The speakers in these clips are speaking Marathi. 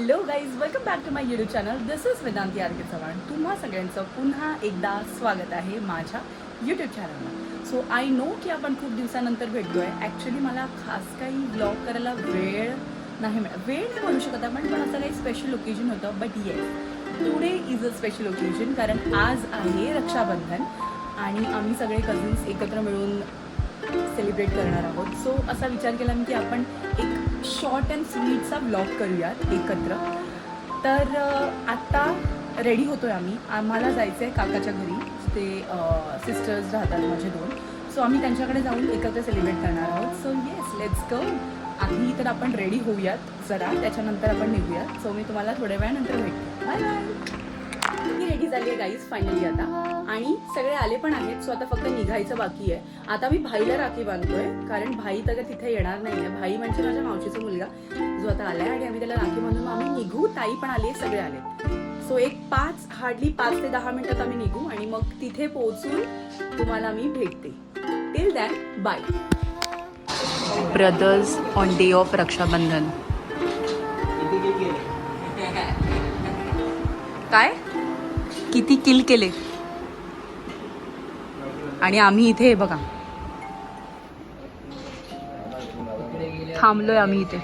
Hello guys, welcome back to my YouTube channel. This is Vedanti R K Chavan. तुम्हा सगळ्यांचं पुन्हा एकदा स्वागत आहे माझ्या यूट्यूब चॅनलवर. सो आय नो की आपण खूप दिवसानंतर भेटलो आहे. ॲक्च्युली मला खास काही ब्लॉग करायला वेळ नाही म्हणू शकत आपण, पण असं काही स्पेशल ओकेजन होतं. But yes, today is a special occasion, कारण आज आहे रक्षाबंधन आणि आम्ही सगळे कझिन्स एकत्र मिळून सेलिब्रेट करणार आहोत. सो असा विचार केला मी की आपण एक शॉर्ट अँड स्वीटचा ब्लॉग करूयात एकत्र. तर आत्ता रेडी होतो आहे आम्हाला जायचं आहे काकाच्या घरी. ते सिस्टर्स राहतात माझे 2. सो आम्ही त्यांच्याकडे जाऊन एकत्र सेलिब्रेट करणार आहोत. So yes, let's go. आधी तर आपण रेडी होऊयात जरा, त्याच्यानंतर आपण निघूयात. सो मी तुम्हाला थोड्या वेळानंतर भेटते. Bye bye. मी रेडी झाली आहे गाईज फायनली आता, आणि सगळे आले पण आहेत. सो आता फक्त निघायचं बाकी आहे. आता मी भाईला राखी बांधतोय, कारण भाई तर तिथे येणार नाही आहे. भाई म्हणजे माझ्या मावशीचा मुलगा जो आता आलाय, आणि आम्ही त्याला राखी बांधून आम्ही निघू. ताई पण आली, सगळे आले. सो एक हार्डली 5 ते 10 मिनिटात आम्ही निघू, आणि मग तिथे पोहोचून तुम्हाला मी भेटते. Till then bye. Brothers on day of Rakshabandhan. काय किती किल केले, आणि आम्ही इथे बघा थांबलोय. आम्ही इथे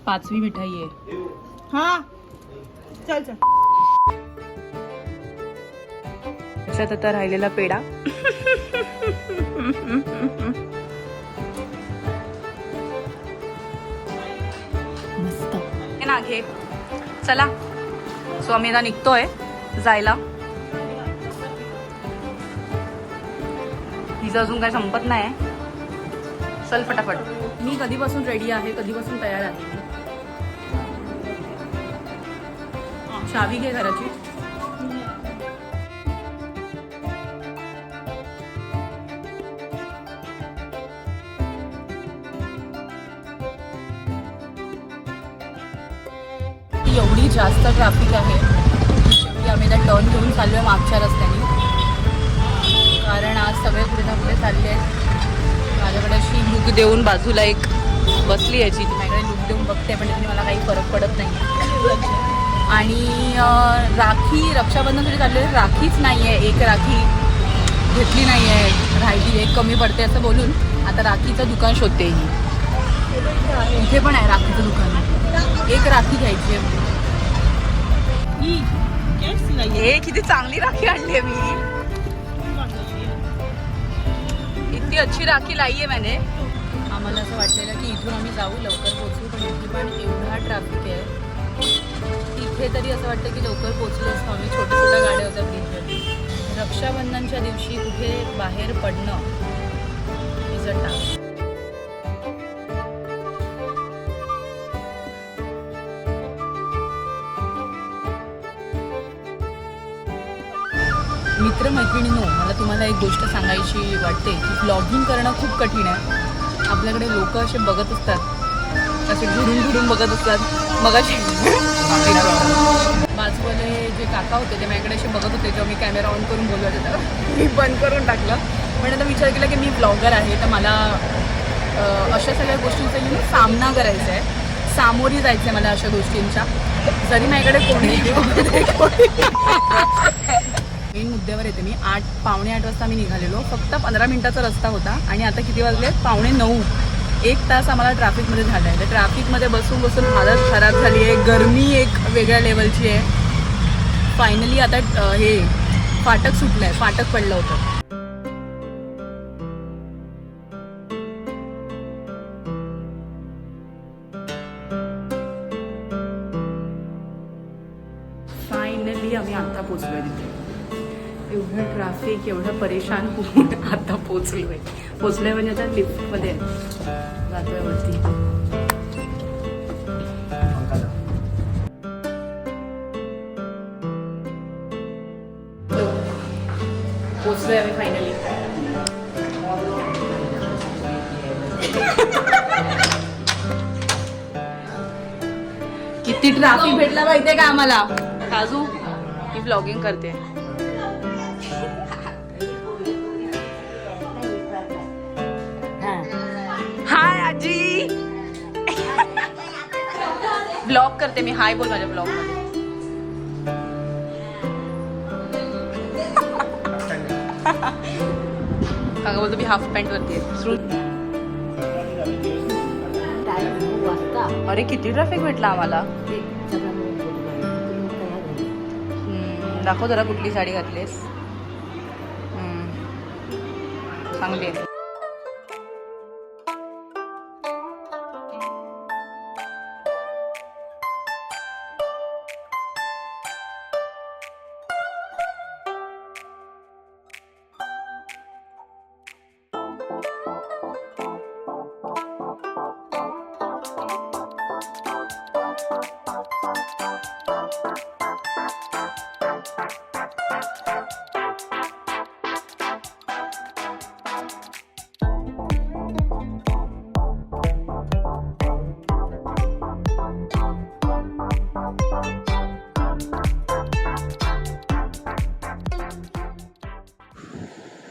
5वी मिठाई आहे. हा चल चल. त्याच्यात आता राहिलेला पेढा. मस्त ना, घे. चला. सो आम्ही आता निघतोय जायला. हिचं अजून काय संपत नाही. चल फटाफट. मी कधीपासून रेडी आहे, कधीपासून तयार आहे. चावी घे घराची. एवढी जास्त ट्रॅफिक आहे की आम्ही त्या टर्न घेऊन चाललो आहे मागच्या रस्त्याने, कारण आज सगळे पुढे ना पुढे चालले आहेत. माझ्याकडे अशी लुक देऊन बाजूला एक बसली याची, ती माझ्याकडे लुक देऊन बघते, पण त्याने मला काही फरक पडत नाही. आणि राखी रक्षाबंधनसाठी चालले आहे. राखीच नाही आहे, एक राखी घेतली नाही आहे, राहिली एक कमी पडते असं बोलून आता राखीचं दुकान शोधते. ही इथे पण आहे राखीचं दुकान. एक राखी घ्यायची आहे. हे किती चांगली राखी आणली आहे मी. इतकी अच्छी राखी लाई आहे मैंने. आम्हाला असं वाटलेलं की इथून आम्ही जाऊ, लवकर पोहोचू, पण इथे पण एवढा ट्रॅफिक आहे. तिथे तरी असं वाटतं की लवकर पोहोचलो असतो आम्ही. छोट्या छोट्या गाड्या होत्या तिथे. रक्षाबंधनच्या दिवशी कुठे बाहेर पडणं इज अ टास्क. मित्रमैत्रिणींनो, मला तुम्हाला एक गोष्ट सांगायची वाटते की व्लॉगिंग करणं खूप कठीण आहे. आपल्याकडे लोक असे बघत असतात, असे घुरून बघत असतात. मगाशी बाजूवाले जे काका होते ते माझ्याकडे असे बघत होते जेव्हा मी कॅमेरा ऑन करून बोलत होते. मी बंद करून टाकलं. पण आता विचार केला की मी ब्लॉगर आहे, तर मला अशा सगळ्या गोष्टींचा सामना करायचा आहे, सामोरी जायचं आहे मला अशा गोष्टींच्या. जरी माझ्याकडे कोणी मेन मुद्द्यावर येते मी. 8:45 वाजता मी निघालेलो. फक्त 15 मिनिटाचा रस्ता होता, आणि आता किती वाजले? 8:45. 1 तास आम्हाला ट्रॅफिकमध्ये झाला आहे. तर ट्रॅफिकमध्ये बसून बसून हालत खराब झाली आहे. गरमी एक वेगळ्या लेवलची आहे. फायनली आता हे फाटक सुटलं आहे, फाटक पडलं होतं. फायनली आम्ही आता पोचलोय तिथे. एवढं ट्रॅफिक, एवढं परेशान होऊन आता पोचलोय म्हणजे आता लिफ्टमध्ये जातोय वरती. पोचलोय आम्ही फायनली. किती ट्रॅफिक भेटला माहितीये का आम्हाला. काजू ही व्लॉगिंग करते. हाय आजी. ब्लॉग करते मी. हाय बोल माझ्या ब्लॉग मध्ये. काका बोलतो मी हाफ पॅन्ट वरती आहे. अरे किती ट्रॅफिक भेटला आम्हाला. दाखव जरा कुठली साडी घातलीस. चांगली आहे.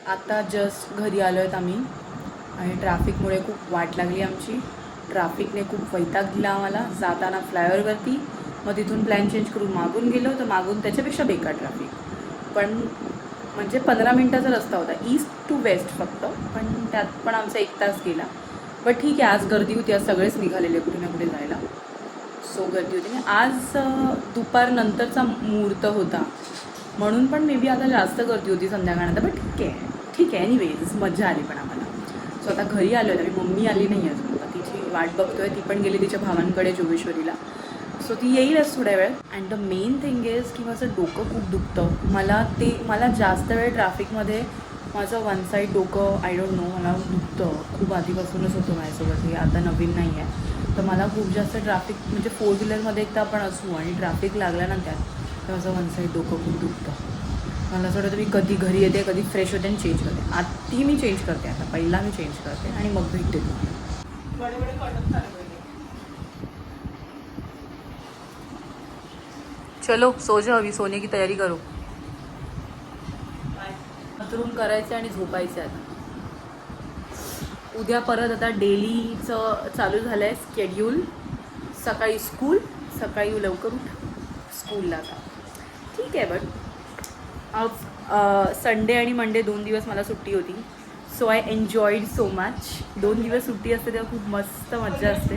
आता जस्ट घरी आलो आहेत आम्ही आणि ट्रॅफिकमुळे खूप वाट लागली आमची. ट्रॅफिकने खूप वैताग दिला आम्हाला. जाताना फ्लायओव्हरवरती, मग तिथून प्लॅन चेंज करून मागून गेलो तर मागून त्याच्यापेक्षा बेकार ट्रॅफिक. पण म्हणजे 15 मिनटाचा रस्ता होता ईस्ट टू वेस्ट फक्त, पण त्यात पण आमचा 1 तास गेला. बट ठीक आहे, आज गर्दी होती. आज सगळेच निघालेले कुठे ना कुठे जायला. सो गर्दी होती. आज दुपारनंतरचा मुहूर्त होता म्हणून पण मे बी आता जास्त गर्दी होती संध्याकाळनंतर. बट ठीक आहे एनिवेज मजा आली पण आम्हाला. सो आता घरी आलो आहे. मम्मी आली नाही अजून. तिची वाट बघतोय. ती पण गेली तिच्या भावांकडे जोगेश्वरीला. सो ती येईलच थोड्या वेळ. And the main thing is की माझं डोकं खूप दुखतं. मला जास्त वेळ ट्रॅफिकमध्ये माझं वन साईड डोकं आय डोंट नो मला दुखतं. खूप आधीपासूनच होतं माझ्यासोबत. हे आता नवीन नाही आहे. तर मला खूप जास्त ट्रॅफिक म्हणजे 4 व्हीलरमध्ये एकदा आपण असू आणि ट्रॅफिक लागल्यानंतर तर माझं वन साईड डोकं खूप दुखतं. मला असं वाटतं मी कधी घरी येते, कधी फ्रेश होते आणि चेंज करते. ती मी चेंज करते. आता पहिला मी चेंज करते आणि मग भेटते तुम्हाला. चलो सो जा, अभी सोने की तयारी करो. बाथरूम करायचं आणि झोपायचं आता. उद्या परत आता डेलीचं चालू झालं आहे स्केड्यूल. सकाळी स्कूल, सकाळी लवकर उठ, स्कूलला जा. ठीक आहे. बट संडे आणि मंडे 2 दिवस मला सुट्टी होती. So I enjoyed so much. 2 दिवस सुट्टी असते तेव्हा खूप मस्त मजा असते.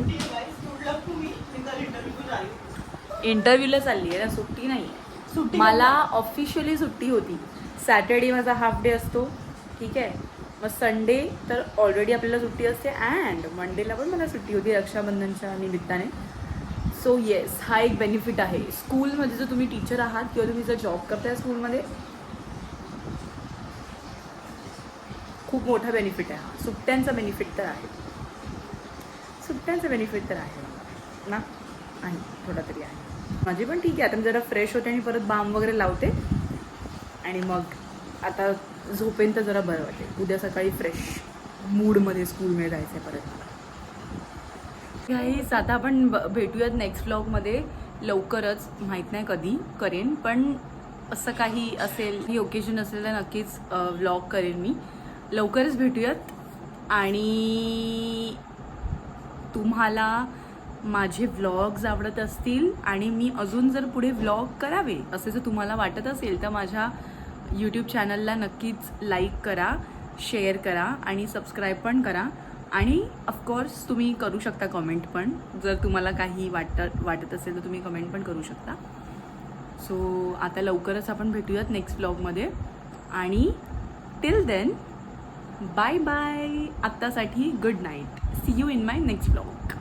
इंटरव्ह्यूला चालली आहे ना, सुट्टी नाही आहे. मला ऑफिशियली सुट्टी होती. सॅटर्डे माझा हाफ डे असतो. ठीक आहे. मग संडे तर ऑलरेडी आपल्याला सुट्टी असते अँड मंडेला पण मला सुट्टी होती रक्षाबंधनच्या निमित्ताने. सो येस, हा एक बेनिफिट आहे. स्कूलमध्ये जर तुम्ही टीचर आहात किंवा तुम्ही जर जॉब करताय स्कूलमध्ये, खूप मोठा बेनिफिट आहे हा. सुट्ट्यांचा बेनिफिट तर आहे. सुट्ट्यांचा बेनिफिट तर आहे ना. आहे थोडा तरी आहे. माझी पण ठीक आहे. आता मी जरा फ्रेश होते आणि परत बाम वगैरे लावते आणि मग आता झोपेन तर जरा बरं वाटेल. उद्या सकाळी फ्रेश मूडमध्ये स्कूलमध्ये जायचं आहे परत. गाईस आता आपण भेटूयात नेक्स्ट व्लॉगमध्ये लवकरच. माहीत नाही कधी करेन, पण असं काही असेल, ही ओकेजन असेल तर नक्कीच व्लॉग करेन मी. लवकरच भेटूयात. आणि तुम्हाला माझे व्लॉग्स आवडत असतील आणि मी अजून जर पुढे व्लॉग करावे असे जर तुम्हाला वाटत असेल तर माझ्या यूट्यूब चॅनलला नक्कीच लाईक करा, शेअर करा आणि सबस्क्राईब पण करा. आणि ऑफकोर्स तुम्ही करू शकता कमेंट पण. जर तुम्हाला काही वाटत असेल तर तुम्ही कमेंट पण करू शकता. सो आता लवकरच आपण भेटूयात नेक्स्ट व्लॉगमध्ये. आणि टिल देन बाय बाय. आत्तासाठी good night. See you in my next vlog.